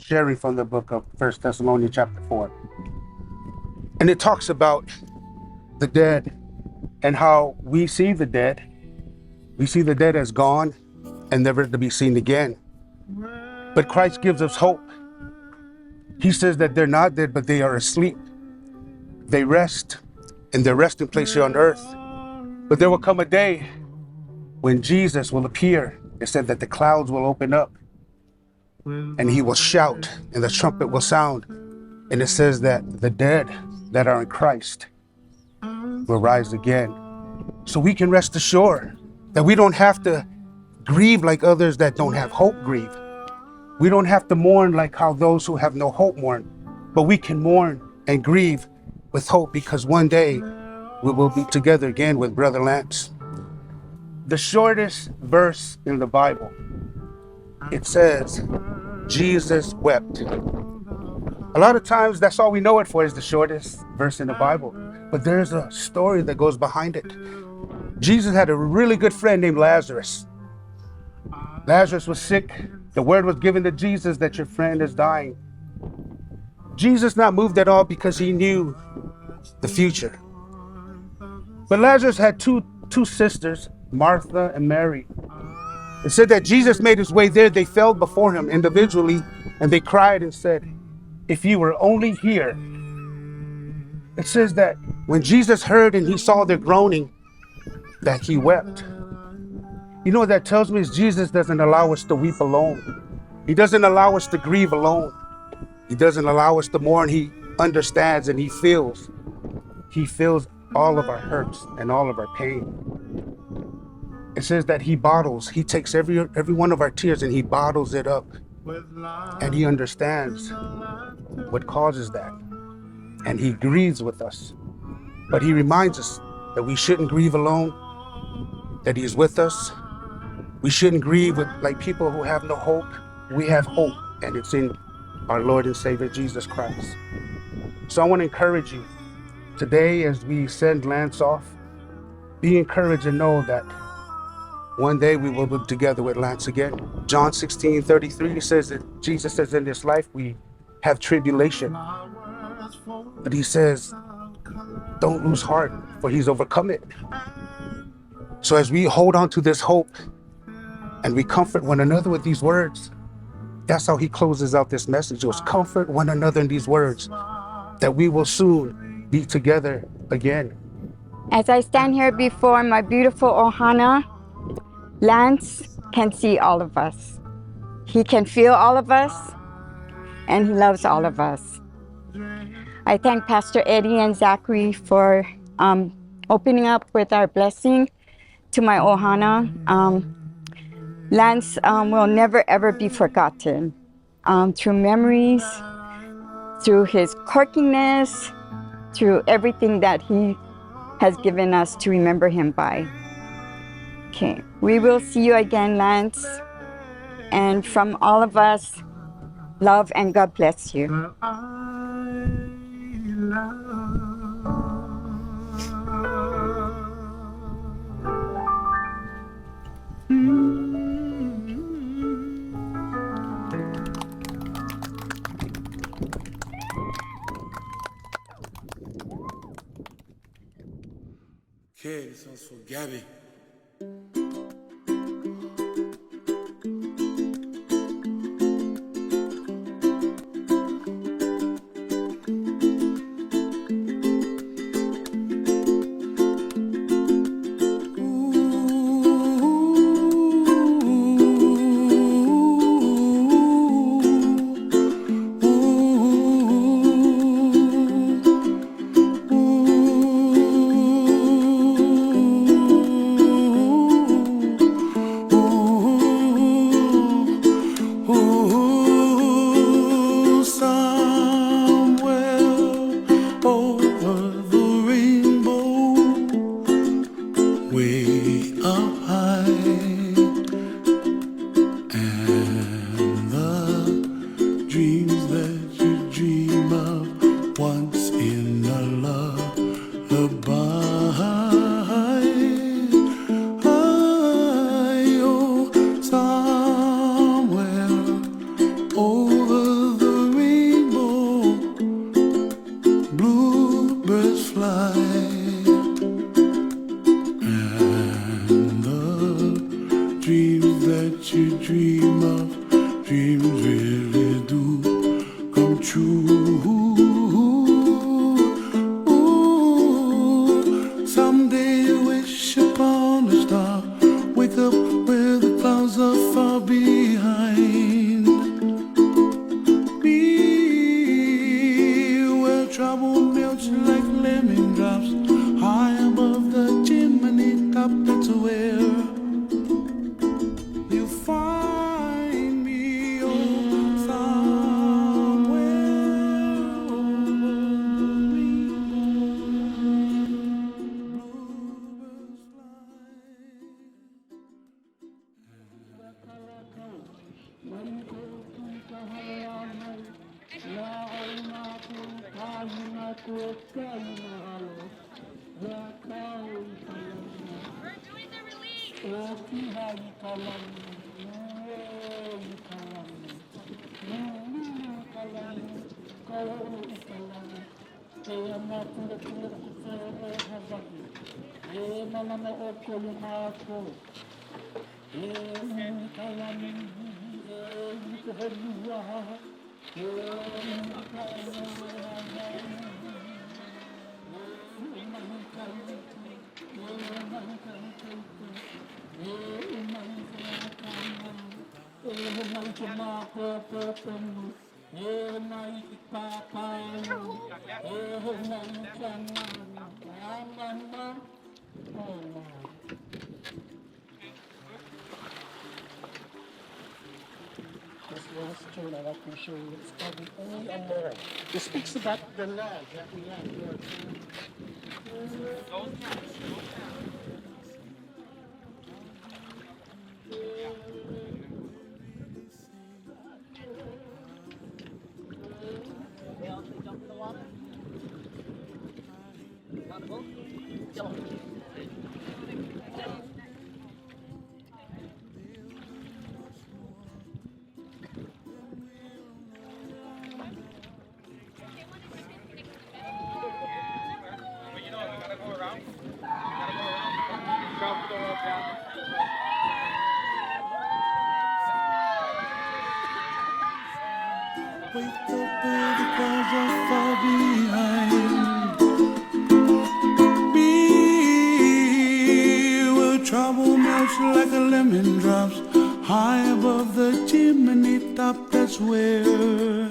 sharing from the book of 1 Thessalonians chapter 4. And it talks about the dead and how we see the dead. We see the dead as gone and never to be seen again. But Christ gives us hope. He says that they're not dead, but they are asleep. They rest in their resting place here on earth. But there will come a day when Jesus will appear. It said that the clouds will open up and he will shout and the trumpet will sound. And it says that the dead that are in Christ will rise again. So we can rest assured that we don't have to grieve like others that don't have hope grieve. We don't have to mourn like how those who have no hope mourn, but we can mourn and grieve with hope because one day we will be together again with Brother Lance. The shortest verse in the Bible, it says, Jesus wept. A lot of times that's all we know it for is the shortest verse in the Bible, but there's a story that goes behind it. Jesus had a really good friend named Lazarus. Lazarus was sick. The word was given to Jesus that your friend is dying. Jesus not moved at all because he knew the future. But Lazarus had two sisters, Martha and Mary. It said that Jesus made his way there. They fell before him individually and they cried and said, if you were only here. It says that when Jesus heard and he saw their groaning, that he wept. You know what that tells me is Jesus doesn't allow us to weep alone. He doesn't allow us to grieve alone. He doesn't allow us to mourn. He understands and he feels. He feels all of our hurts and all of our pain. It says that he takes every one of our tears and he bottles it up. And he understands what causes that. And he grieves with us. But he reminds us that we shouldn't grieve alone, that he is with us. We shouldn't grieve with like people who have no hope. We have hope, and it's in our Lord and Savior, Jesus Christ. So I want to encourage you today as we send Lance off, be encouraged and know that one day we will be together with Lance again. John 16:33 says that Jesus says in this life we have tribulation. But he says, don't lose heart, for he's overcome it. So as we hold on to this hope and we comfort one another with these words, that's how he closes out this message. It was comfort one another in these words, that we will soon be together again. As I stand here before my beautiful Ohana, Lance can see all of us. He can feel all of us, and he loves all of us. I thank Pastor Eddie and Zachary for opening up with our blessing to my Ohana. Lance will never ever be forgotten through memories, through his quirkiness, through everything that he has given us to remember him by. Okay, we will see you again, Lance. And from all of us, love and God bless you. Okay, this one's for Gabby. Over the true. Ooh, someday you wish upon a star, wake up where the clouds are far behind. Be where trouble melts like lemon drops, high above the chimney top. That's where you find me, oh, somewhere over the rainbow. Bluebirds This last tune I like to show you. It's called The Only Amore. It speaks about the love that we have here. wake up where the clouds are far behind. Be where trouble melts like a lemon drops, high above the chimney top. That's where